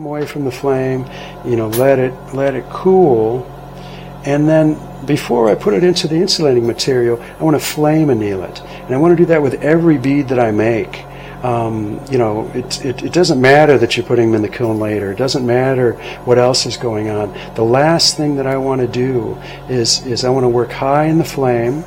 them away from the flame, you know, let it cool, and then before I put it into the insulating material, I want to flame anneal it. And I want to do that with every bead that I make. You know, it doesn't matter that you're putting them in the kiln later. It doesn't matter what else is going on. The last thing that I want to do is I want to work high in the flame,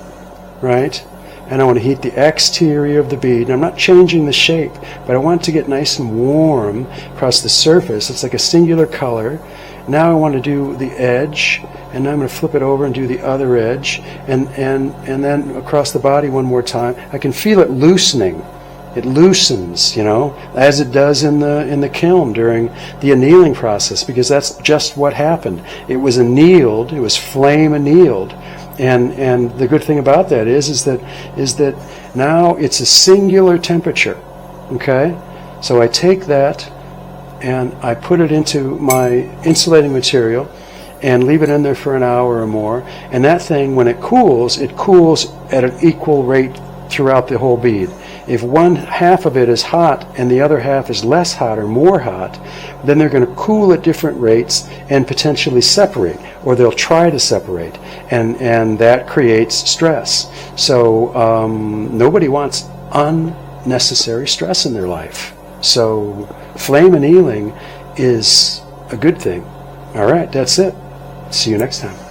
right? And I want to heat the exterior of the bead. And I'm not changing the shape, but I want it to get nice and warm across the surface. It's like a singular color. Now I want to do the edge, and now I'm going to flip it over and do the other edge, and then across the body one more time. I can feel it loosening. It loosens, you know, as it does in the kiln during the annealing process, because that's just what happened. It was annealed, it was flame annealed, and the good thing about that is that now it's a singular temperature. Okay, so I take that and I put it into my insulating material and leave it in there for an hour or more, and that thing, when it cools at an equal rate throughout the whole bead. If one half of it is hot and the other half is less hot or more hot, then they're going to cool at different rates and potentially separate, or they'll try to separate, and that creates stress. So nobody wants unnecessary stress in their life. So flame annealing is a good thing. All right, that's it. See you next time.